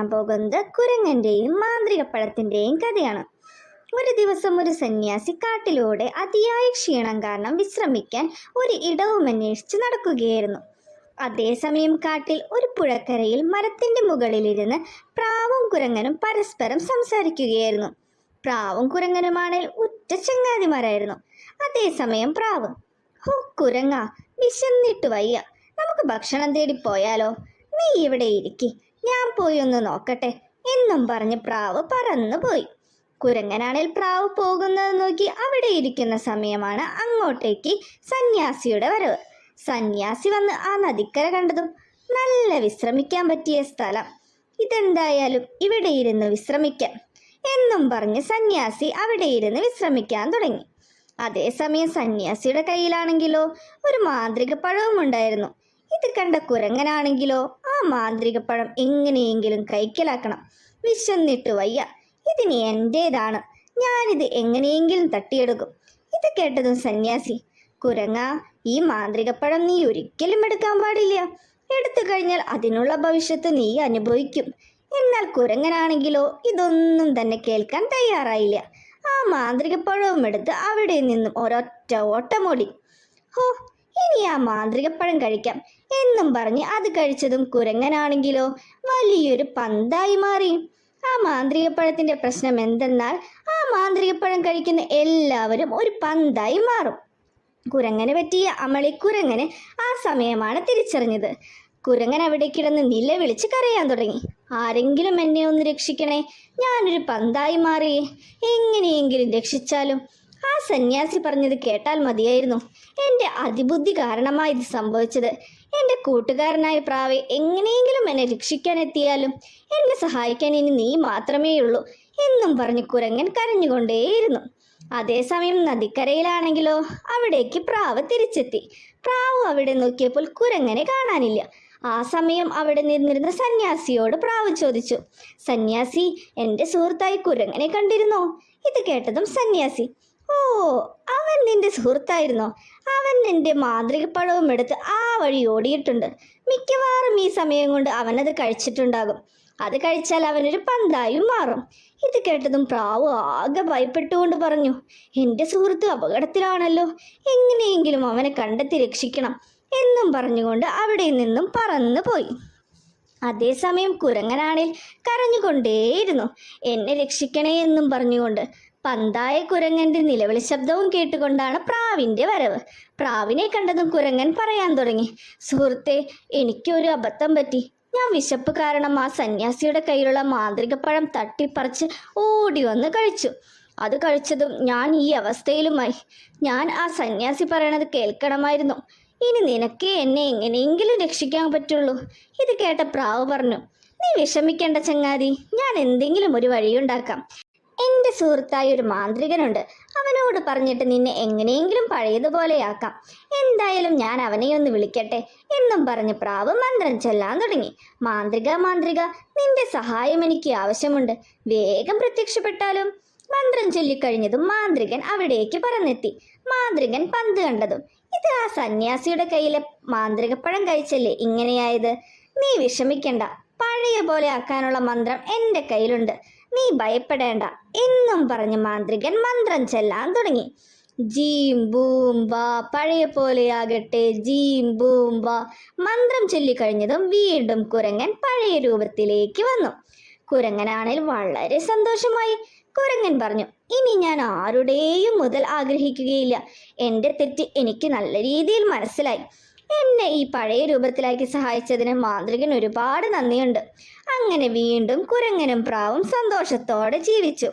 പറയാൻ പോകുന്നത് കുരങ്ങന്റെയും മാന്ത്രികപ്പഴത്തിന്റെയും കഥയാണ്. ഒരു ദിവസം ഒരു സന്യാസി കാട്ടിലൂടെ അതിയായ ക്ഷീണം കാരണം വിശ്രമിക്കാൻ ഒരു ഇടവും അന്വേഷിച്ച് നടക്കുകയായിരുന്നു. അതേസമയം കാട്ടിൽ ഒരു പുഴക്കരയിൽ മരത്തിന്റെ മുകളിലിരുന്ന് പ്രാവും കുരങ്ങനും പരസ്പരം സംസാരിക്കുകയായിരുന്നു. പ്രാവും കുരങ്ങനുമാണെങ്കിൽ ഉറ്റ ചങ്ങാതിമാരായിരുന്നു. അതേസമയം പ്രാവ്, ഹോ കുരങ്ങ, വിശന്നിട്ട് വയ്യ, നമുക്ക് ഭക്ഷണം തേടി പോയാലോ? നീ ഇവിടെ ഇരിക്കി, ഞാൻ പോയി ഒന്ന് നോക്കട്ടെ എന്നും പറഞ്ഞ് പ്രാവ് പറന്നു പോയി. കുരങ്ങനാണേൽ പ്രാവ് പോകുന്നത് നോക്കി അവിടെ ഇരിക്കുന്ന സമയമാണ് അങ്ങോട്ടേക്ക് സന്യാസിയുടെ വരവ്. സന്യാസി വന്ന് ആ നദിക്കര കണ്ടതും, നല്ല വിശ്രമിക്കാൻ പറ്റിയ സ്ഥലം, ഇതെന്തായാലും ഇവിടെ ഇരുന്ന് വിശ്രമിക്കാം എന്നും പറഞ്ഞ് സന്യാസി അവിടെ ഇരുന്ന് വിശ്രമിക്കാൻ തുടങ്ങി. അതേസമയം സന്യാസിയുടെ കയ്യിലാണെങ്കിലോ ഒരു മാന്ത്രികപ്പഴവും ഉണ്ടായിരുന്നു. ഇത് കണ്ട കുരങ്ങനാണെങ്കിലോ ആ മാന്ത്രികപ്പഴം എങ്ങനെയെങ്കിലും കൈക്കലാക്കണം, വിശന്നിട്ട് വയ്യ, ഇതിന് എൻ്റേതാണ്, ഞാനിത് എങ്ങനെയെങ്കിലും തട്ടിയെടുക്കും. ഇത് കേട്ടതും സന്യാസി, കുരങ്ങ, ഈ മാന്ത്രികപ്പഴം നീ ഒരിക്കലും എടുക്കാൻ പാടില്ല, എടുത്തു കഴിഞ്ഞാൽ അതിനുള്ള ഭവിഷ്യത്ത് നീ അനുഭവിക്കും. എന്നാൽ കുരങ്ങനാണെങ്കിലോ ഇതൊന്നും തന്നെ കേൾക്കാൻ തയ്യാറായില്ല. ആ മാന്ത്രികപ്പഴവും എടുത്ത് അവിടെ നിന്നും ഒരൊറ്റ ഓട്ടമോടി. ഹോ, ഇനി ആ മാന്ത്രികപ്പഴം കഴിക്കാം എന്നും പറഞ്ഞ് അത് കഴിച്ചതും കുരങ്ങനാണെങ്കിലോ വലിയൊരു പന്തായി മാറി. ആ മാന്ത്രികപ്പഴത്തിന്റെ പ്രശ്നം എന്തെന്നാൽ ആ മാന്ത്രികപ്പഴം കഴിക്കുന്ന എല്ലാവരും ഒരു പന്തായി മാറും. കുരങ്ങനെ പറ്റിയ അമളി കുരങ്ങനെ ആ സമയമാണ് തിരിച്ചറിഞ്ഞത്. കുരങ്ങൻ അവിടെ കിടന്ന് നിലവിളിച്ച് കരയാൻ തുടങ്ങി. ആരെങ്കിലും എന്നെ ഒന്ന് രക്ഷിക്കണേ, ഞാനൊരു പന്തായി മാറിയേ, എങ്ങനെയെങ്കിലും രക്ഷിച്ചാലും. ആ സന്യാസി പറഞ്ഞത് കേട്ടാൽ മതിയായിരുന്നു. എൻ്റെ അതിബുദ്ധി കാരണമായി ഇത് സംഭവിച്ചത്. എൻ്റെ കൂട്ടുകാരനായ പ്രാവെ എങ്ങനെയെങ്കിലും എന്നെ രക്ഷിക്കാൻ എത്തിയാലും എന്നെ സഹായിക്കാൻ ഇനി നീ മാത്രമേ ഉള്ളൂ എന്നും പറഞ്ഞ് കുരങ്ങൻ കരഞ്ഞുകൊണ്ടേയിരുന്നു. അതേസമയം നദിക്കരയിലാണെങ്കിലോ അവിടേക്ക് പ്രാവ് തിരിച്ചെത്തി. പ്രാവ് അവിടെ നോക്കിയപ്പോൾ കുരങ്ങനെ കാണാനില്ല. ആ സമയം അവിടെ നിന്നിരുന്ന സന്യാസിയോട് പ്രാവ് ചോദിച്ചു, സന്യാസി, എൻ്റെ സുഹൃത്തായി കുരങ്ങനെ കണ്ടിരുന്നോ? ഇത് കേട്ടതും സന്യാസി, ഓ, അവൻ നിന്റെ സുഹൃത്തായിരുന്നോ? അവൻ എൻ്റെ മാന്ത്രികപ്പഴവും എടുത്ത് ആ വഴി ഓടിയിട്ടുണ്ട്. മിക്കവാറും ഈ സമയം കൊണ്ട് അവനത് കഴിച്ചിട്ടുണ്ടാകും. അത് കഴിച്ചാൽ അവനൊരു പന്തായും മാറും. ഇത് കേട്ടതും പ്രാവ് ആകെ ഭയപ്പെട്ടുകൊണ്ട് പറഞ്ഞു, എൻ്റെ സുഹൃത്ത് അപകടത്തിലാണല്ലോ, എങ്ങനെയെങ്കിലും അവനെ കണ്ടെത്തി രക്ഷിക്കണം എന്നും പറഞ്ഞുകൊണ്ട് അവിടെ നിന്നും പറന്നു പോയി. അതേസമയം കുരങ്ങനാണേൽ കരഞ്ഞുകൊണ്ടേയിരുന്നു, എന്നെ രക്ഷിക്കണേ എന്നും പറഞ്ഞുകൊണ്ട്. പന്തായ കുരങ്ങന്റെ നിലവിളി ശബ്ദവും കേട്ടുകൊണ്ടാണ് പ്രാവിന്റെ വരവ്. പ്രാവിനെ കണ്ടതും കുരങ്ങൻ പറയാൻ തുടങ്ങി, സുഹൃത്തെ, എനിക്കൊരു അബദ്ധം പറ്റി. ഞാൻ വിശപ്പ് കാരണം ആ സന്യാസിയുടെ കയ്യിലുള്ള മാന്ത്രികപ്പഴം തട്ടിപ്പറിച്ച് ഓടി വന്ന് കഴിച്ചു. അത് കഴിച്ചതും ഞാൻ ഈ അവസ്ഥയിലുമായി. ഞാൻ ആ സന്യാസി പറയണത് കേൾക്കണമായിരുന്നു. ഇനി നിനക്ക് എന്നെ എങ്ങനെയെങ്കിലും രക്ഷിക്കാൻ പറ്റുള്ളൂ. ഇത് കേട്ട പ്രാവ് പറഞ്ഞു, നീ വിഷമിക്കേണ്ട ചങ്ങാതി, ഞാൻ എന്തെങ്കിലും ഒരു വഴിയുണ്ടാക്കാം. എൻ്റെ സുഹൃത്തായ ഒരു മാന്ത്രികനുണ്ട്, അവനോട് പറഞ്ഞിട്ട് നിന്നെ എങ്ങനെയെങ്കിലും പഴയതുപോലെയാക്കാം. എന്തായാലും ഞാൻ അവനെ ഒന്ന് വിളിക്കട്ടെ എന്നും പറഞ്ഞ് പ്രാവ് മന്ത്രം ചൊല്ലാൻ തുടങ്ങി. മാന്ത്രിക, നിന്റെ സഹായം എനിക്ക് ആവശ്യമുണ്ട്, വേഗം പ്രത്യക്ഷപ്പെട്ടാലും. മന്ത്രം ചൊല്ലിക്കഴിഞ്ഞതും മാന്ത്രികൻ അവിടേക്ക് പറന്നെത്തി. മാന്ത്രികൻ പന്ത് കണ്ടതും, ഇത് ആ സന്യാസിയുടെ കയ്യിലെ മാന്ത്രികപ്പഴം കഴിച്ചല്ലേ ഇങ്ങനെയായത്. നീ വിഷമിക്കണ്ട, പഴയ പോലെ ആക്കാനുള്ള മന്ത്രം എൻ്റെ കയ്യിലുണ്ട്, നീ ഭയപ്പെടേണ്ട എന്നും പറഞ്ഞ് മാന്ത്രികൻ മന്ത്രം ചൊല്ലാൻ തുടങ്ങി. ജീം ബൂം വാ, പഴയ പോലെയാകട്ടെ, ജീം ബൂം വാ. മന്ത്രം ചൊല്ലിക്കഴിഞ്ഞതും വീണ്ടും കുരങ്ങൻ പഴയ രൂപത്തിലേക്ക് വന്നു. കുരങ്ങനാണെങ്കിൽ വളരെ സന്തോഷമായി. കുരങ്ങൻ പറഞ്ഞു, ഇനി ഞാൻ ആരുടെയും മുതൽ ആഗ്രഹിക്കുകയില്ല. എൻ്റെ തെറ്റ് എനിക്ക് നല്ല രീതിയിൽ മനസ്സിലായി. എന്നെ ഈ പഴയ രൂപത്തിലാക്കി സഹായിച്ചതിന് മാന്ത്രികൻ ഒരുപാട് നന്ദിയുണ്ട്. അങ്ങനെ വീണ്ടും കുരങ്ങനും പ്രാവും സന്തോഷത്തോടെ ജീവിച്ചു.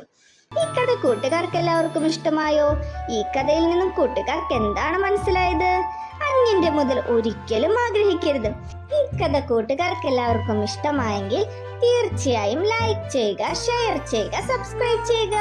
ഈ കഥ കൂട്ടുകാർക്ക് എല്ലാവർക്കും ഇഷ്ടമായോ? ഈ കഥയിൽ നിന്നും കൂട്ടുകാർക്ക് എന്താണ് മനസ്സിലായത്? അന്യന്റെ മുതൽ ഒരിക്കലും ആഗ്രഹിക്കരുത്. ഈ കഥ കൂട്ടുകാർക്ക് എല്ലാവർക്കും ഇഷ്ടമായെങ്കിൽ തീർച്ചയായും ലൈക്ക് ചെയ്യുക, ഷെയർ ചെയ്യുക, സബ്സ്ക്രൈബ് ചെയ്യുക.